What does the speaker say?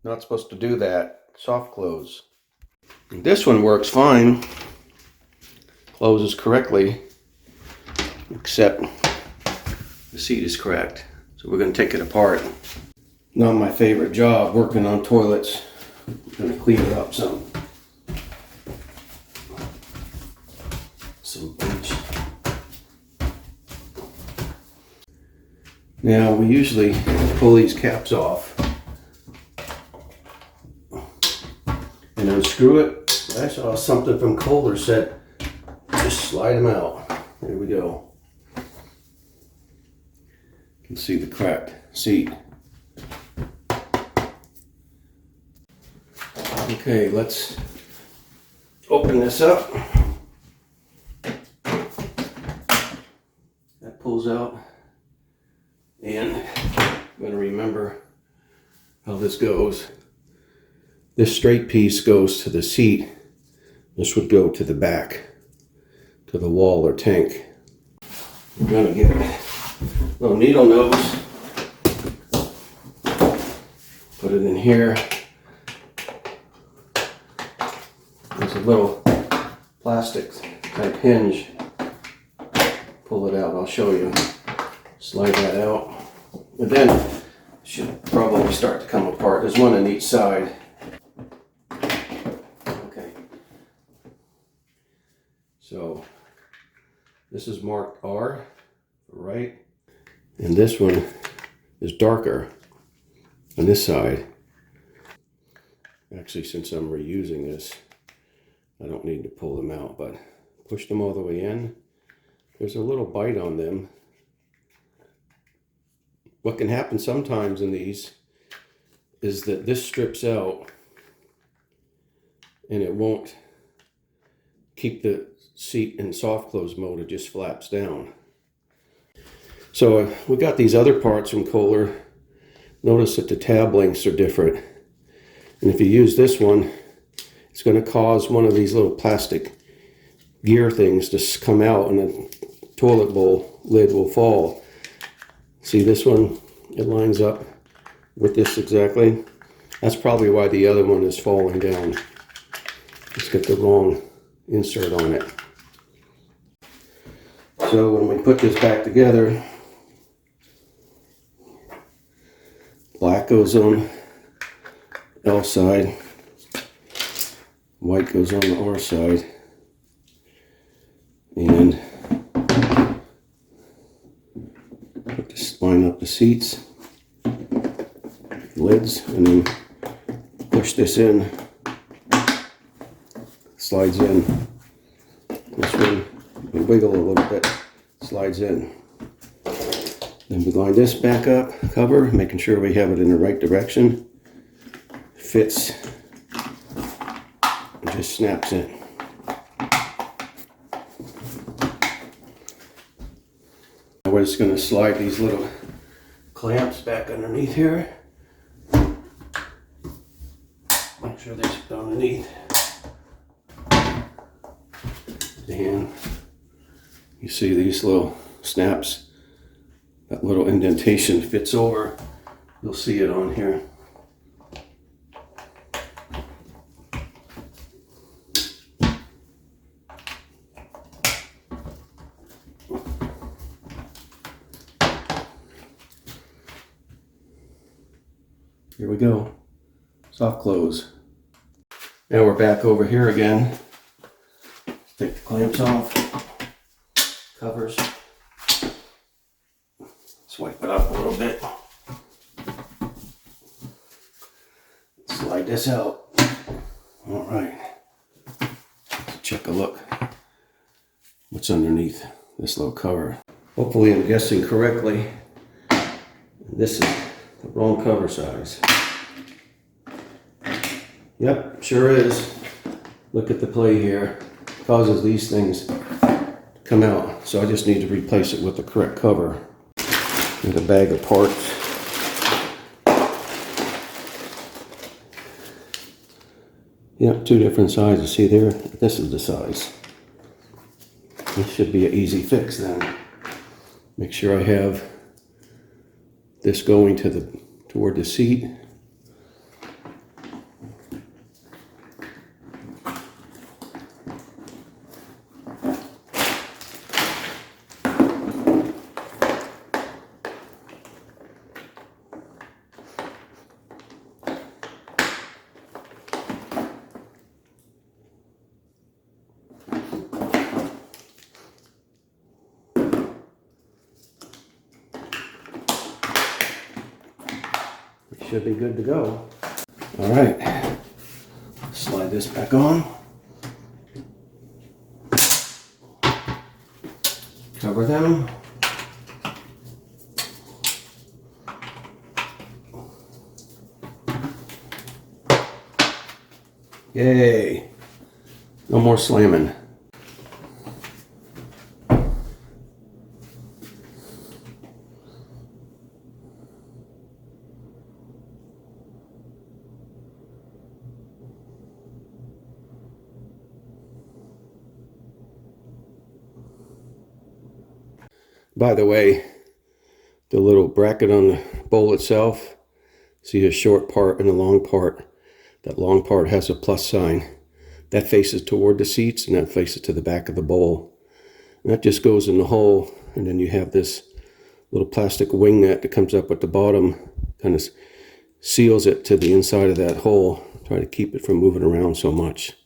Not supposed to do that. Soft close. This one works fine. Closes correctly, except the seat is cracked. So we're going to take it apart. Not my favorite job, working on toilets. I'm going to clean it up some. Some bleach. Now we usually pull these caps off and unscrew it. I saw something from Kohler said just slide them out. There we go. You can see the cracked seat. Okay, let's open this up. That pulls out. And I'm going to remember how this goes. This straight piece goes to the seat. This would go to the back, to the wall or tank. We're going to get a little needle nose. Put it in here. There's a little plastic type hinge. Pull it out, I'll show you. Slide that out. And then it should probably start to come apart. There's one on each side. Okay. So this is marked R, right? And this one is darker on this side. Actually, since I'm reusing this, I don't need to pull them out, but push them all the way in. There's a little bite on them. What can happen sometimes in these is that this strips out and it won't keep the seat in soft close mode. It just flaps down. So we got these other parts from Kohler. Notice that the tab lengths are different. And if you use this one, it's going to cause one of these little plastic gear things to come out and the toilet bowl lid will fall. See this one? It lines up with this exactly. That's probably why the other one is falling down. It's got the wrong insert on it. So when we put this back together, black goes on L side, white goes on the R side, and line up the seats, lids, and then push this in. Slides in. This one, we wiggle a little bit, slides in. Then we line this back up, cover, making sure we have it in the right direction. Fits, and just snaps in. Now we're just going to slide these little clamps back underneath here. Make sure they sit underneath. And you see these little snaps, that little indentation fits over. You'll see it on here. Here we go. Soft close. Now we're back over here again. Take the clamps off. Covers. Swipe it up a little bit. Slide this out. All right. Let's check a look. What's underneath this little cover? Hopefully I'm guessing correctly. This is the wrong cover size. Yep, sure is. Look at the play here. It causes these things to come out. So I just need to replace it with the correct cover. With a bag of parts. Yep, two different sizes. See there? This is the size. This should be an easy fix then. Make sure I have this going toward the seat. should be good to go. All right, slide this back on. Cover them. Yay! No more slamming. By the way, the little bracket on the bowl itself, see a short part and a long part. That long part has a plus sign. That faces toward the seats and that faces to the back of the bowl. And that just goes in the hole, and then you have this little plastic wing net that comes up at the bottom, kind of seals it to the inside of that hole, try to keep it from moving around so much.